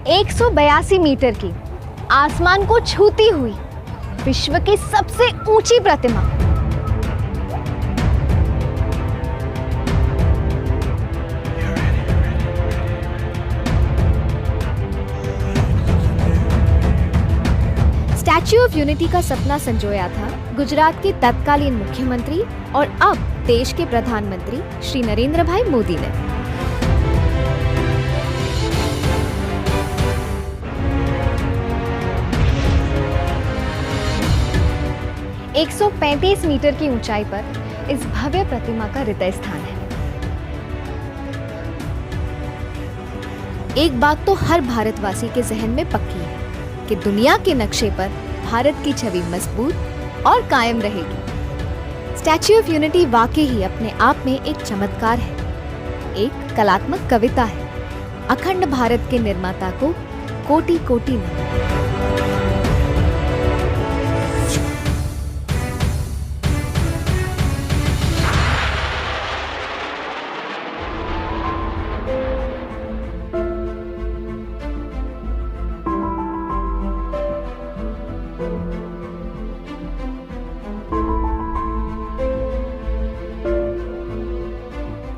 182 metre की, आसमान को छूती हुई विश्व की सबसे ऊंची प्रतिमा। स्टैच्यू ऑफ यूनिटी का सपना संजोया था गुजरात के तत्कालीन मुख्यमंत्री और अब देश के प्रधानमंत्री श्री नरेंद्र भाई मोदी ने। एक 135 मीटर की ऊंचाई पर इस भव्य प्रतिमा का हृदय स्थान है। एक बात तो हर भारतवासी के जहन में पक्की है कि दुनिया के नक्शे पर भारत की छवि मजबूत और कायम रहेगी। स्टैच्यू ऑफ यूनिटी वाकई ही अपने आप में एक चमत्कार है, एक कलात्मक कविता है। अखंड भारत के निर्माता को कोटि कोटि नमन।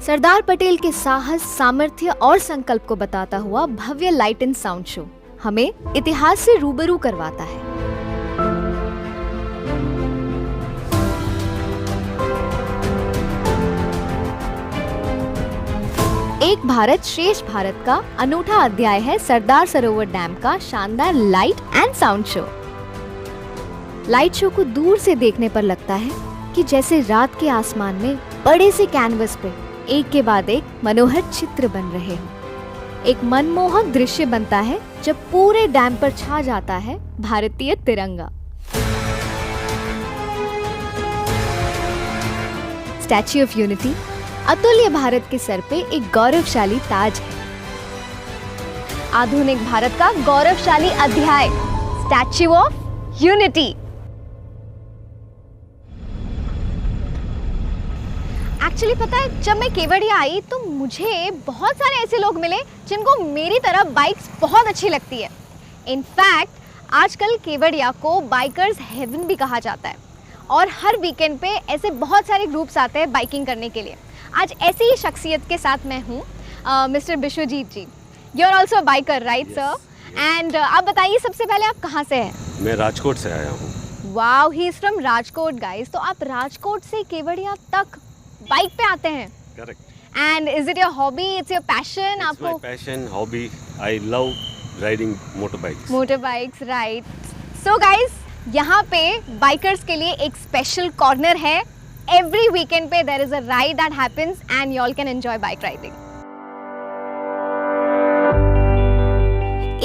सरदार पटेल के साहस, सामर्थ्य और संकल्प को बताता हुआ भव्य लाइट एंड साउंड शो हमें इतिहास से रूबरू करवाता है। एक भारत श्रेष्ठ भारत का अनूठा अध्याय है सरदार सरोवर डैम का शानदार light and sound show. Light show को दूर से देखने पर लगता है कि जैसे रात के आसमान में बड़े से कैनवस पे एक के बाद एक मनोहर चित्र बन रहे हैं। एक मनमोहक दृश्य बनता है जब पूरे डैम पर छा जाता है भारतीय तिरंगा। स्टैच्यू ऑफ यूनिटी अतुल्य भारत के सर पे एक गौरवशाली ताज है। आधुनिक भारत का गौरवशाली अध्याय, स्टैच्यू ऑफ यूनिटी। एक्चुअली पता है, जब मैं केवड़िया आई तो मुझे बहुत सारे ऐसे लोग मिले जिनको मेरी तरह बाइक्स बहुत अच्छी लगती है। इनफैक्ट आजकल केवड़िया को बाइकर्स हेवन भी कहा जाता है और हर वीकेंड पे ऐसे बहुत सारे ग्रुप्स आते हैं बाइकिंग करने के लिए। आज ऐसी ही शख्सियत के साथ मैं हूँ, mister Vishwajeet ji. You are also biker, right sir? And आप बताइए सबसे पहले आप कहाँ से हैं? मैं राजकोट से आया हूँ। Wow, he is from Rajkot guys. तो आप राजकोट से केवड़िया तक बाइक पे आते हैं? Correct. And is it your hobby, it's your passion? आपको my passion, hobby, I love riding motorbikes. Motorbikes, right. So guys, यहाँ पे बाइकर्स के लिए एक स्पेशल कॉर्नर है। एवरी वीकेंड पे there is a ride that happens and you all can enjoy bike riding.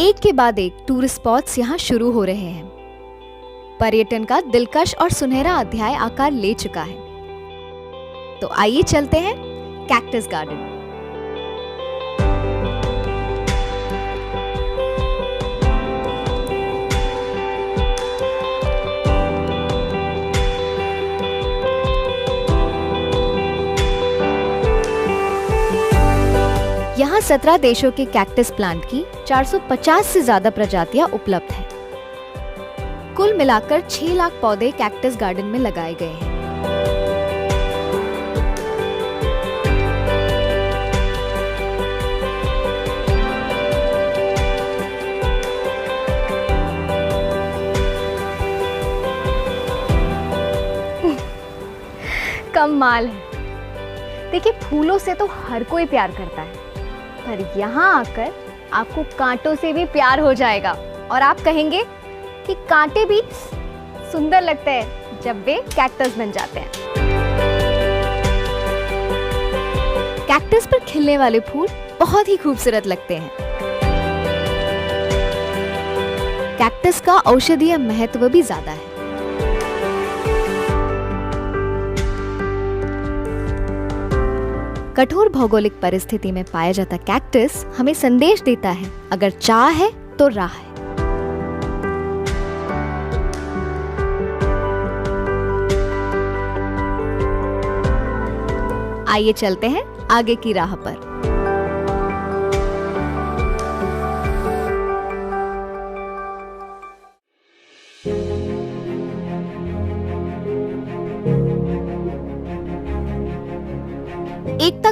एक के बाद एक टूरिस्ट स्पॉट्स यहाँ शुरू हो रहे हैं। पर्यटन का दिलकश और सुनहरा अध्याय आकार ले चुका है। तो आइए चलते हैं कैक्टस गार्डन। यहाँ 17 देशों के कैक्टस प्लांट की 450 से ज्यादा प्रजातियां उपलब्ध हैं। कुल मिलाकर 6 लाख पौधे कैक्टस गार्डन में लगाए गए हैं। कमाल है। देखिए, फूलों से तो हर कोई प्यार करता है, पर यहाँ आकर आपको कांटों से भी प्यार हो जाएगा और आप कहेंगे कि कांटे भी सुंदर लगते हैं जब वे कैक्टस बन जाते हैं। कैक्टस पर खिलने वाले फूल बहुत ही खूबसूरत लगते हैं। कैक्टस का औषधीय महत्व भी ज्यादा है। कठोर भौगोलिक परिस्थिति में पाया जाता कैक्टस हमें संदेश देता है, अगर चाह है तो राह है। आइए चलते हैं आगे की राह पर।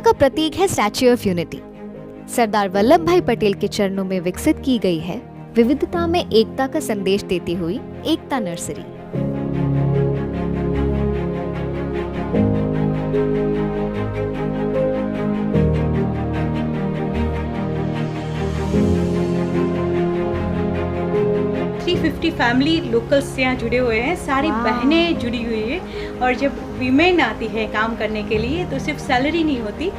का प्रतीक है statue of unity. Sardar Vallabh भाई पटेल के चरणों में विकसित की गई है विविधता में एकता का संदेश देती हुई एकता नर्सरी। फैमिली लोकल्स से यहाँ जुड़े हुए हैं, सारी बहनें जुड़ी हुई है। और जब वीमेन आती है काम करने के लिए तो सिर्फ सैलरी नहीं होती,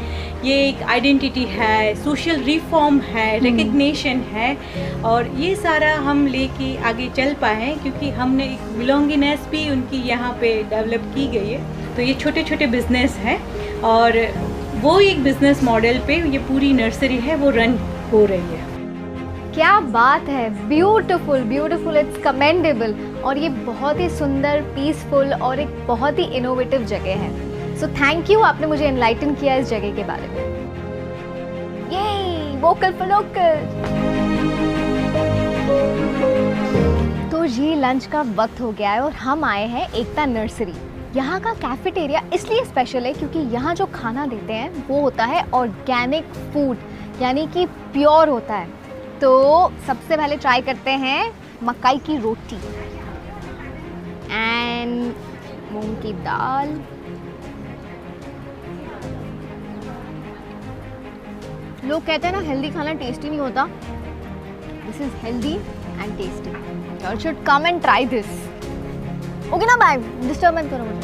ये एक आइडेंटिटी है, सोशल रिफॉर्म है, रिकग्निशन है। और ये सारा हम लेके आगे चल पाए हैं क्योंकि हमने एक बिलोंगिनेस भी उनकी यहाँ पे डेवलप की गई है। तो ये छोटे छोटे बिजनेस हैं और वो एक बिजनेस मॉडल पे ये पूरी नर्सरी है वो रन हो रही है। क्या बात है, ब्यूटीफुल ब्यूटीफुल, इट्स कमेंडेबल। और ये बहुत ही सुंदर, पीसफुल और एक बहुत ही इनोवेटिव जगह है। सो थैंक यू, आपने मुझे एनलाइटन किया इस जगह के बारे में। ये वोकल फॉर लोकल। तो ये लंच का वक्त हो गया है और हम आए हैं एकता नर्सरी। यहाँ का कैफेटेरिया इसलिए स्पेशल है क्योंकि यहाँ जो खाना देते हैं वो होता है ऑर्गेनिक फूड, यानी कि प्योर होता है। तो सबसे पहले ट्राई करते हैं मकई की रोटी एंड मूंग की दाल। लोग कहते हैं ना हेल्दी खाना टेस्टी नहीं होता, this is healthy and tasty. You should come and try this. Okay ना, बाय, डिस्टर्ब मत करो मुझे।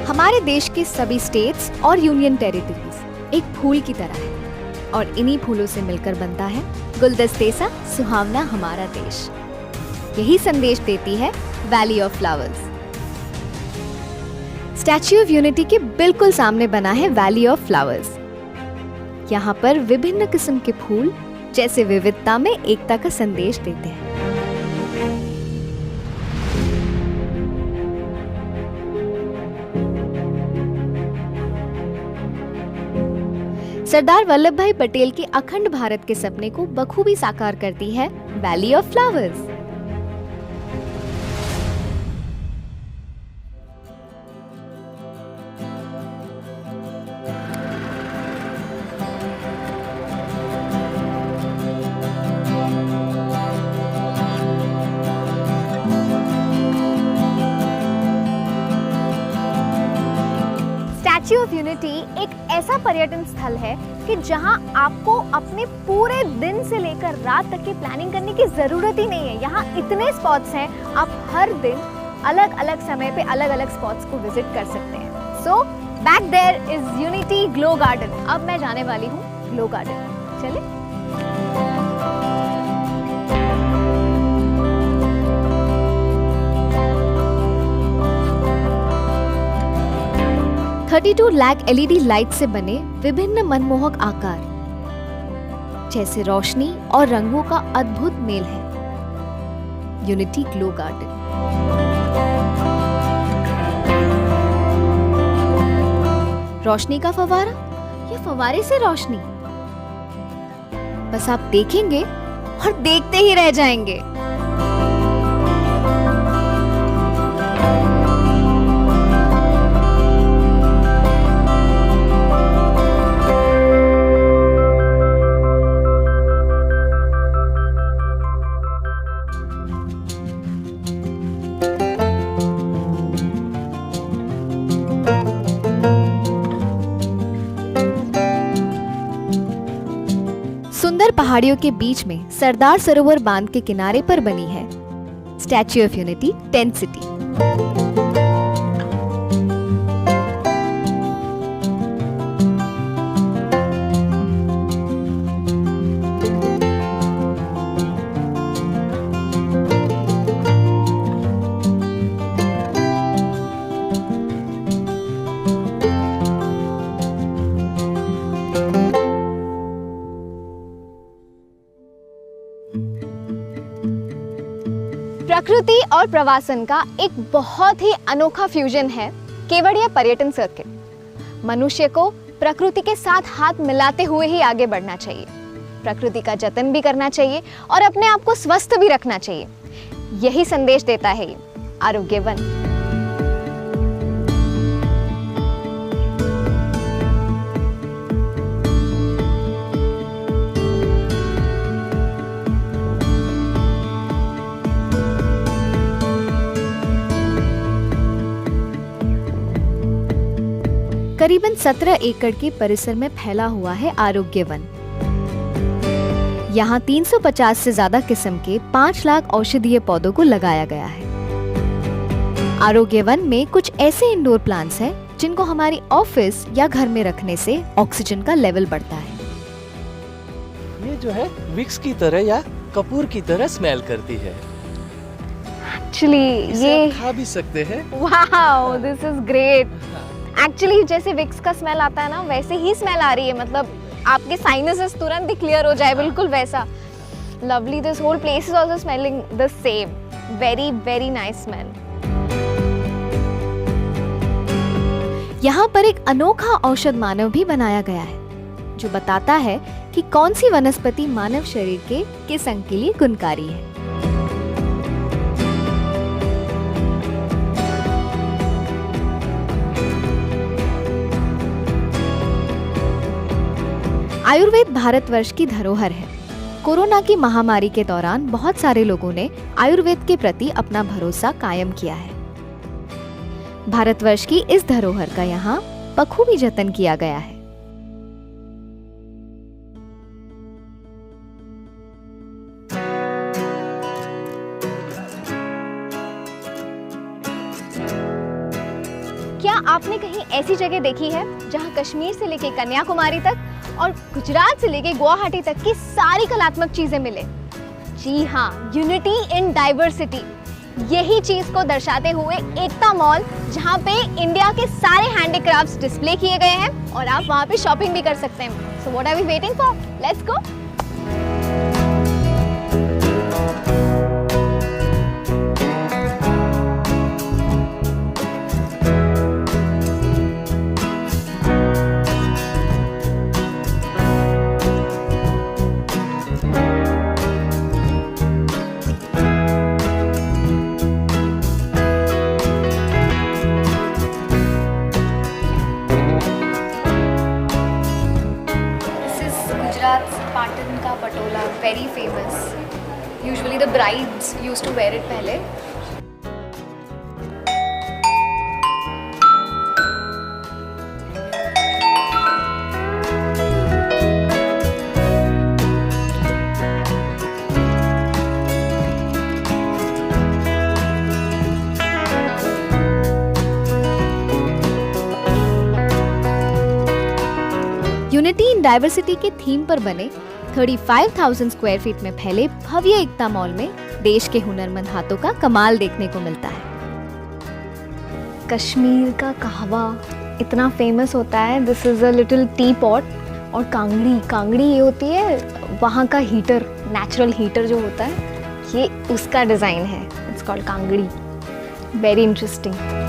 हमारे देश के सभी स्टेट्स और यूनियन टेरिटरीज एक फूल की तरह है और इन्हीं फूलों से मिलकर बनता है गुलदस्ते सा सुहावना हमारा देश। यही संदेश देती है valley of flowers. Statue of unity के बिल्कुल सामने बना है वैली ऑफ फ्लावर्स। यहाँ पर विभिन्न किस्म के फूल जैसे विविधता में एकता का संदेश देते हैं। सरदार वल्लभ भाई पटेल के अखंड भारत के सपने को बखूबी साकार करती है valley of flowers. Statue of unity एक ऐसा पर्यटन स्थल है कि जहां आपको अपने पूरे दिन से लेकर रात तक की प्लानिंग करने की जरूरत ही नहीं है। यहाँ इतने स्पॉट्स हैं, आप हर दिन अलग अलग समय पे अलग अलग स्पॉट्स को विजिट कर सकते हैं। So back there is unity glow garden. अब मैं जाने वाली हूँ ग्लो गार्डन, चले। 32 लाख LED लाइट से बने विभिन्न मनमोहक आकार जैसे रोशनी और रंगों का अद्भुत मेल है यूनिटी ग्लो गार्डन। रोशनी का फव्वारा या फव्वारे से रोशनी, बस आप देखेंगे और देखते ही रह जाएंगे। सुंदर पहाड़ियों के बीच में सरदार सरोवर बांध के किनारे पर बनी है statue of unity tent city. प्रकृति और प्रवासन का एक बहुत ही अनोखा फ्यूजन है केवड़िया पर्यटन सर्किट। मनुष्य को प्रकृति के साथ हाथ मिलाते हुए ही आगे बढ़ना चाहिए, प्रकृति का जतन भी करना चाहिए और अपने आप को स्वस्थ भी रखना चाहिए। यही संदेश देता है ये आरोग्य वन। करीबन 17 एकड़ के परिसर में फैला हुआ है आरोग्य वन। यहाँ 350 से ज्यादा किस्म के 5 लाख औषधीय पौधों को लगाया गया है। आरोग्य वन में कुछ ऐसे इंडोर प्लांट्स हैं जिनको हमारी ऑफिस या घर में रखने से ऑक्सीजन का लेवल बढ़ता है। ये जो है विक्स की तरह या कपूर की तरह स्मेल करती है। एक्चुअली ये खा भी सकते हैं। Wow, this is great. Actually जैसे विक्स का स्मेल आता है ना, वैसे ही स्मेल आ रही है, मतलब आपके साइनसेस तुरंत ही क्लियर हो जाए, बिल्कुल वैसा। Lovely, this whole place is also smelling the same. Very very nice smell. यहाँ पर एक अनोखा औषध मानव भी बनाया गया है जो बताता है कि कौन सी वनस्पति मानव शरीर के किस अंग के लिए गुणकारी है। आयुर्वेद भारतवर्ष की धरोहर है। कोरोना की महामारी के दौरान बहुत सारे लोगों ने आयुर्वेद के प्रति अपना भरोसा कायम किया है। भारतवर्ष की इस धरोहर का यहाँ बखूबी जतन किया गया है। क्या आपने कहीं ऐसी जगह देखी है जहां कश्मीर से लेके कन्याकुमारी तक और गुजरात से लेके गुवाहाटी तक की सारी कलात्मक चीजें मिले? जी हाँ, यूनिटी इन डाइवर्सिटी। यही चीज को दर्शाते हुए एकता मॉल, जहाँ पे इंडिया के सारे हैंडीक्राफ्ट्स डिस्प्ले किए गए हैं और आप वहाँ पे शॉपिंग भी कर सकते हैं। So what are we waiting for? Let's go. Patan का Patola, very famous. Usually the brides used to wear it पहले। यूनिटी इन डाइवर्सिटी के थीम पर बने 35,000 स्क्वायर फीट में फैले भव्य एकता मॉल में देश के हुनरमंद हाथों का कमाल देखने को मिलता है। कश्मीर का कहवा इतना फेमस होता है। This is a little T pot. और कांगड़ी ये होती है वहाँ का हीटर, नेचुरल हीटर जो होता है, ये उसका डिज़ाइन है। It's called Kangri. Very interesting.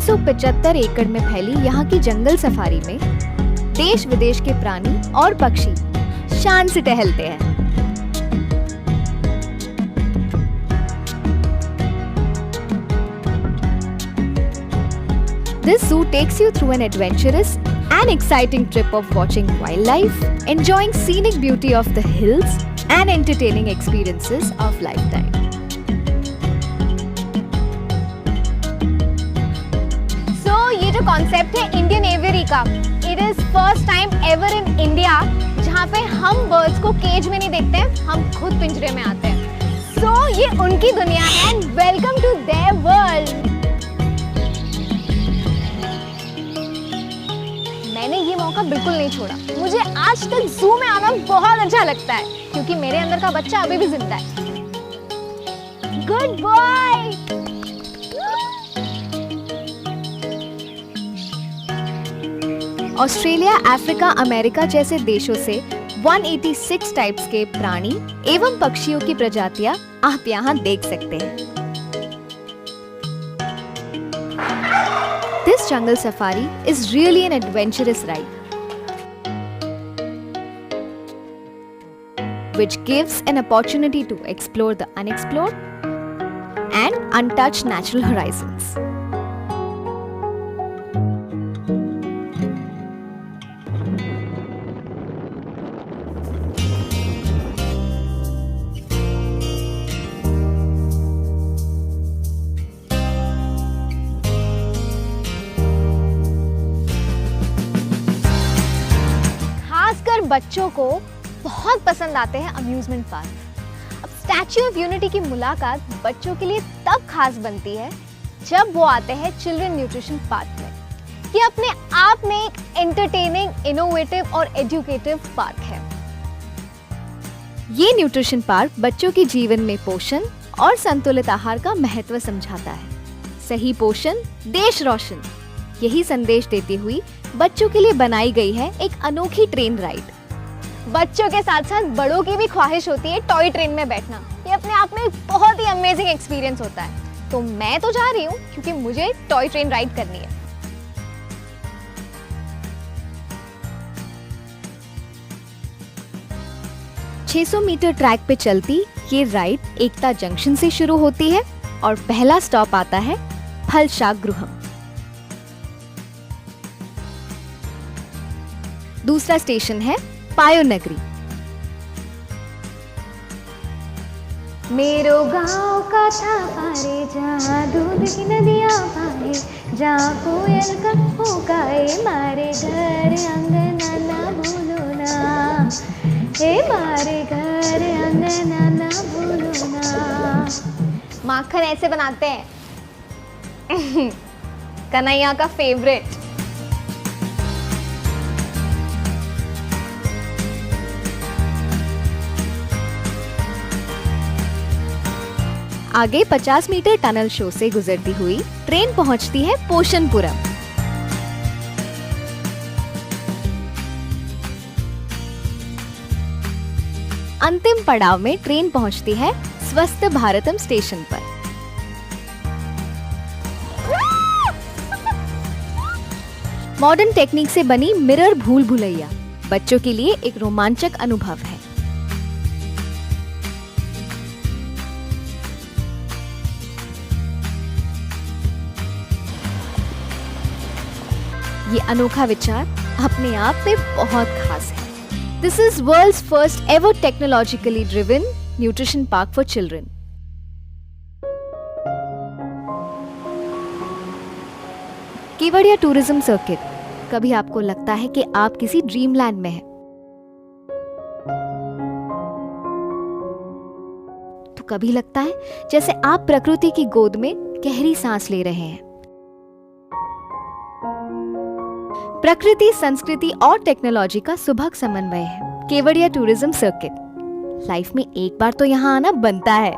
सौ 75 एकड़ में फैली यहाँ की जंगल सफारी में देश विदेश के प्राणी और पक्षी शान से टहलते हैं। This zoo takes you through an adventurous and exciting trip of watching wildlife, enjoying scenic beauty of the hills, and entertaining experiences of lifetime. ये जो कॉन्सेप्ट है इंडियन एवियरी का, it is first time ever in India जहाँ पे हम birds को cage में नहीं देखते हैं, हम खुद पिंजरे में आते हैं। So, ये उनकी दुनिया है and welcome to their world. मैंने ये मौका बिल्कुल नहीं छोड़ा। मुझे आज तक जू में आना बहुत अच्छा लगता है क्योंकि मेरे अंदर का बच्चा अभी भी जिंदा है। Good boy. Australia, Africa, America जैसे देशों से 186 टाइप्स के प्राणी एवं पक्षियों की प्रजातियां आप यहाँ देख सकते हैं। This jungle safari is really an adventurous ride, which gives an opportunity to explore the unexplored and untouched natural horizons. बच्चों को बहुत पसंद आते हैं अम्यूजमेंट पार्क। अब स्टैच्यू ऑफ यूनिटी की मुलाकात बच्चों के लिए तब खास बनती है जब वो आते हैं चिल्ड्रन न्यूट्रिशन पार्क में। ये अपने आप में एक एंटरटेनिंग, इनोवेटिव और एजुकेटिव पार्क है। ये न्यूट्रिशन पार्क बच्चों के जीवन में पोषण और संतुलित आहार का महत्व समझाता है। सही पोषण, देश रोशन, यही संदेश देती हुई बच्चों के लिए बनाई गई है एक अनोखी ट्रेन राइड। बच्चों के साथ साथ बड़ों की भी ख्वाहिश होती है टॉय ट्रेन में बैठना। ये अपने आप में एक बहुत ही अमेजिंग एक्सपीरियंस होता है। तो मैं तो जा रही हूँ क्योंकि मुझे टॉय ट्रेन राइड करनी है। $600 मीटर ट्रैक पे चलती ये राइड एकता जंक्शन से शुरू होती है और पहला स्टॉप आता है फलशागृहम। दूसरा स्टेशन है पायो नगरी। मेरो गांव का था पारे जहाँ दूध की नदियाँ बहे, जहाँ कोयल का पुकारे, मारे घर अंगना ना भूलो ना, हे मारे घर अंगना ना भूलो ना। माखन ऐसे बनाते हैं कन्हैया का फेवरेट। आगे 50 मीटर टनल शो से गुजरती हुई ट्रेन पहुंचती है पोषणपुरम। अंतिम पड़ाव में ट्रेन पहुंचती है स्वस्थ भारतम स्टेशन पर। मॉडर्न टेक्निक से बनी मिरर भूल भुलैया बच्चों के लिए एक रोमांचक अनुभव है। ये अनोखा विचार अपने आप में बहुत खास है। This is world's first ever technologically driven nutrition park for children. Kevadia tourism circuit. कभी आपको लगता है कि आप किसी ड्रीम लैंड में हैं, तो कभी लगता है जैसे आप प्रकृति की गोद में गहरी सांस ले रहे हैं। प्रकृति, संस्कृति और टेक्नोलॉजी का सुभग समन्वय है केवड़िया टूरिज्म सर्किट। लाइफ में एक बार तो यहाँ आना बनता है।